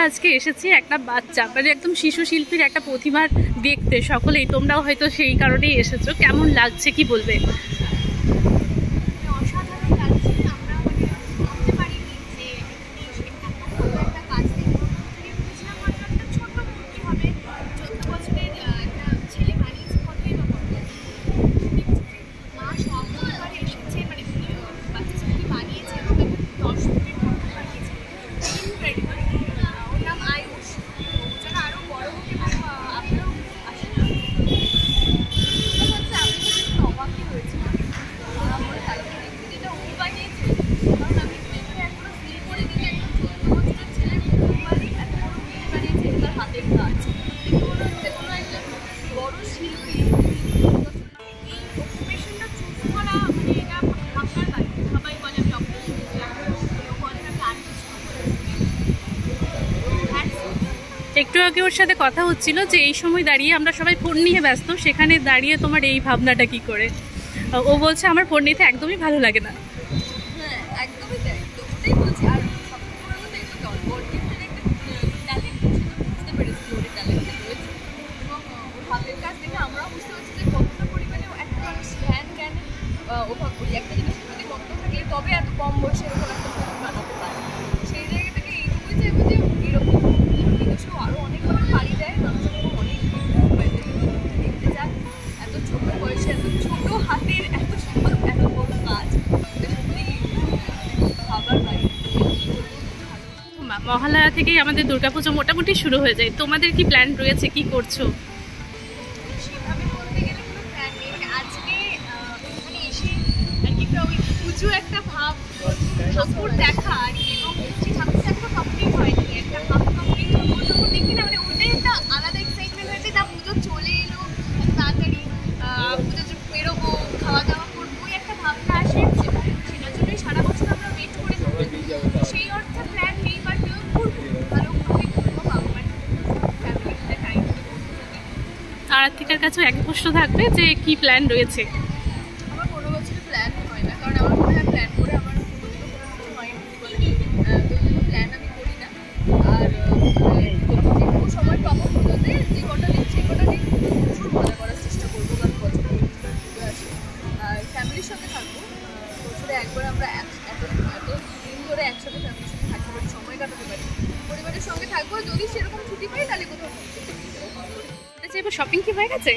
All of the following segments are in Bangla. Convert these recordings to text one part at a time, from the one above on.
আজকে এসেছি একটা বাচ্চা, মানে একদম শিশু শিল্পীর একটা প্রতিভার দেখতে। সকলেই তোমরাও হয়তো সেই কারণেই এসেছো। কেমন লাগছে কি বলবে? একটু আগে ওর সাথে কথা হচ্ছিল যে এই সময় দাঁড়িয়ে আমরা সবাই ফোন নিয়ে ব্যস্ত, সেখানে দাঁড়িয়ে তোমার এই ভাবনাটা কি করে? ও বলছে আমার ফোন নিতে একদমই ভালো লাগে না। হ্যাঁ, একদমই তাই। তো ওটাই বলছি। আর সবথেকে বড় কথা, এটা ওর ক্ষেত্রে একটা ট্যালেন্ট বুঝতে পেরেছি, ওর ট্যালেন্টটা রয়েছে। এবং ওর হাতের কাজ দেখে আমরাও বুঝতে পারছি যে কতটা পরিমাণে একটা মানুষ জ্ঞান ওভাব করি। একটা জিনিসের প্রতি কত থাকলে তবে এত কম বয়সে এরকম একটা ফোন বানাতে পারে। সেই জায়গা থেকে এইটুকুই চাইবো যে এরকম জিনিসও আরও অনেকভাবে পারি যায়, মানুষ অনেক দেখতে যাক। এত ছোট বয়সে এত ছোট হাতের এত সুন্দর এত বড় কাজ, মহালয়া থেকেই আমাদের দুর্গাপুজো মোটামুটি শুরু হয়ে যায়। তোমাদের কি প্ল্যান রয়েছে, কি করছো? সেভাবে বলতে গেলে কোনো প্ল্যান নেই। আজকে এখানে এসে আর কি ওই পুজো একটা ভাব, ঠাকুর দেখা আর কি, এবং সেই ঠাকুর দেখা কমপ্লিট হয়নি, একটা হাফ কমপ্লিট ঠাকুর যখন দেখি না, মানে ওটাই একটা আলাদা এক্সাইটমেন্ট হয়েছে। না পুজো চলে এলো, তাড়াতাড়ি পুজো বেরোবো, খাওয়া দাওয়া করবো, ওই একটা ভাবনা আসে। সেটার জন্যই সারা বছর আমরা ওয়েট করে থাকি। সেই অর্থে প্ল্যান নেই, বাট ভালোভাবে ঘুরবো, বাবার ফ্যামিলির সাথে টাইম দেবো। আরাত্রিকার কাছেও এক প্রশ্ন থাকবে যে কি প্ল্যান রয়েছে? আমার কোনো বছর প্ল্যান হয় না, কারণ আমার মনে হয় প্ল্যান করে আমার কোনো কিছু হয়নি বলে, তো প্ল্যান আমি করি না। আর যেটুকু সময় পাবো পুজোতে, যে কটা দিন সে কটা দিন প্রচুর মজা করার চেষ্টা করবো, কারণ বছর পুজো আসে আর ফ্যামিলির সাথে থাকবো। বছরে একবার আমরা এত দিন ধরে একসাথে ফ্যামিলির সাথে থাকতে পারি, সময় কাটাতে পারি, পরিবারের সঙ্গে থাকবো। যদি সেরকম ছুটি পাই তাহলে কোথাও এবার শপিং কি হয়ে গেছে?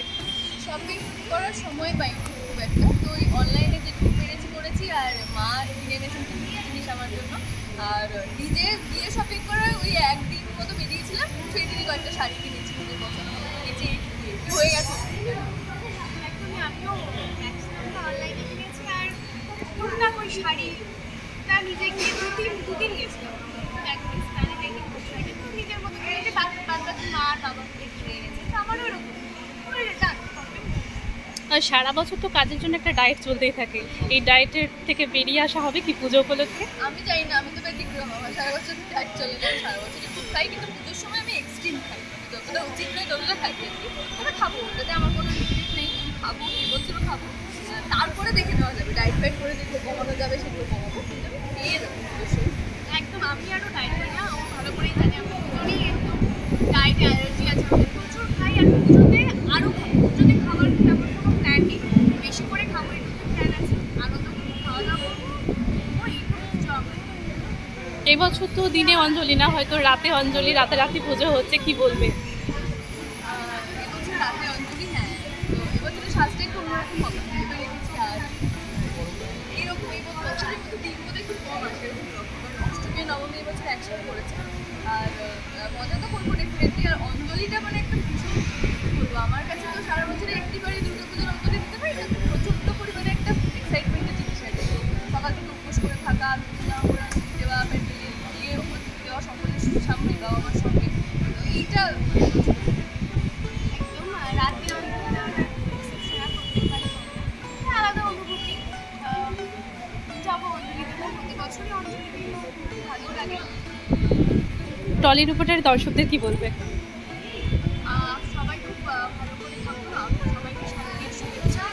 শপিং করার সময় পাইনি খুব একটা, তো ওই অনলাইনে যেটুকু পেরেছি করেছি। আর মা কিনে এনেছেন কিছু জিনিস আমার জন্য। আর নিজে গিয়ে শপিং করার ওই একদিন মতো বেরিয়েছিলাম, সেই দিনই কয়েকটা শাড়ি কিনেছি, নিজের পছন্দ কিনেছি, হয়ে গেছে। একদমই আমিও অনলাইনে কিনেছি। আর টুকটাক ওই শাড়িটা নিজে গিয়ে দুদিন গেছিলাম, নিজের মতো কিনেছি, বাকি মা আর বাবা কিনে এনেছে। তো আমারও এরকম সারা বছর তো কাজের জন্য একটা ডায়েট চলতেই থাকে, এই ডায়েটের থেকে বেরিয়ে আসা হবে কি পুজো উপলক্ষে? আমি জানি না, আমি তো ব্যতিক্রম। আমার সারা বছর ডায়েট চলে যায়, সারা বছর একটু খাই, কিন্তু পুজোর সময় আমি এক্সট্রিম খাই, যতটা উচিত নয় ততটা খাই আর কি। তবে খাবো, ওটাতে আমার কোনো লিমিট নেই, খাবো, এবছরও খাবো। তারপরে দেখে নেওয়া যাবে, ডায়েট ফাইট করে যেগুলো কমানো যাবে সেগুলো কমাবো, কিন্তু আমি পেয়ে যাবো পুজোর। একদম আমি আরও ডায়েট করি না, আমার ভালো করেই জানি আমার পুজোরই একদম ডায়েটে অ্যালার্জি আছে, আমি প্রচুর খাই। আর পুজোতে আরও খাবো, পুজোতে খাবার তেমন কোনো প্ল্যান নেই, বেশি করে খাবো এটুকু প্ল্যান আছে। আনন্দ খাওয়া দাওয়া করবো, ওই পুজো আমরা। এবছর তো দিনে অঞ্জলি না, হয়তো রাতে অঞ্জলি, রাতারাতি পুজো হচ্ছে, কি বলবে? এবছর রাতে অঞ্জলি, হ্যাঁ। তো এবছরের সাজটা একটু অন্যরকম হবে, ভেবে রেখেছি। আর এইরকম এই বছরের মতো দিন বোধহয় খুব কম আসে, কারণ অষ্টমী নবমী এবছর একসাথে করেছে। আর মজা তো করবো ডেফিনেটলি। আর অঞ্জলিটা মানে একটা ভীষণ বলবো, আমার কাছে তো সারা বছরে একটিবারই দুর্গাপুজোর অঞ্জলি দিতে পারি না, প্রচণ্ড পরিমাণে একটা এক্সাইটমেন্টের জিনিস আছে। সকাল থেকে উপোস করে থাকা, ওরা দেওয়া, প্যান্ডেলে গিয়ে উপর দেওয়া, সকলের সামনে গাওয়া আমার সঙ্গে, তো এইটা একদম রাতে আলাদা অনুভূতি। যাবো অঞ্জলি দেবো, প্রতি বছরই অঞ্জলি দিই, ভালো লাগে। টলি রিপোর্টার দর্শকদের কি বলবে? সবাই খুব ভালো করে থাকুন, সবাইকে শান্তির শুভেচ্ছা।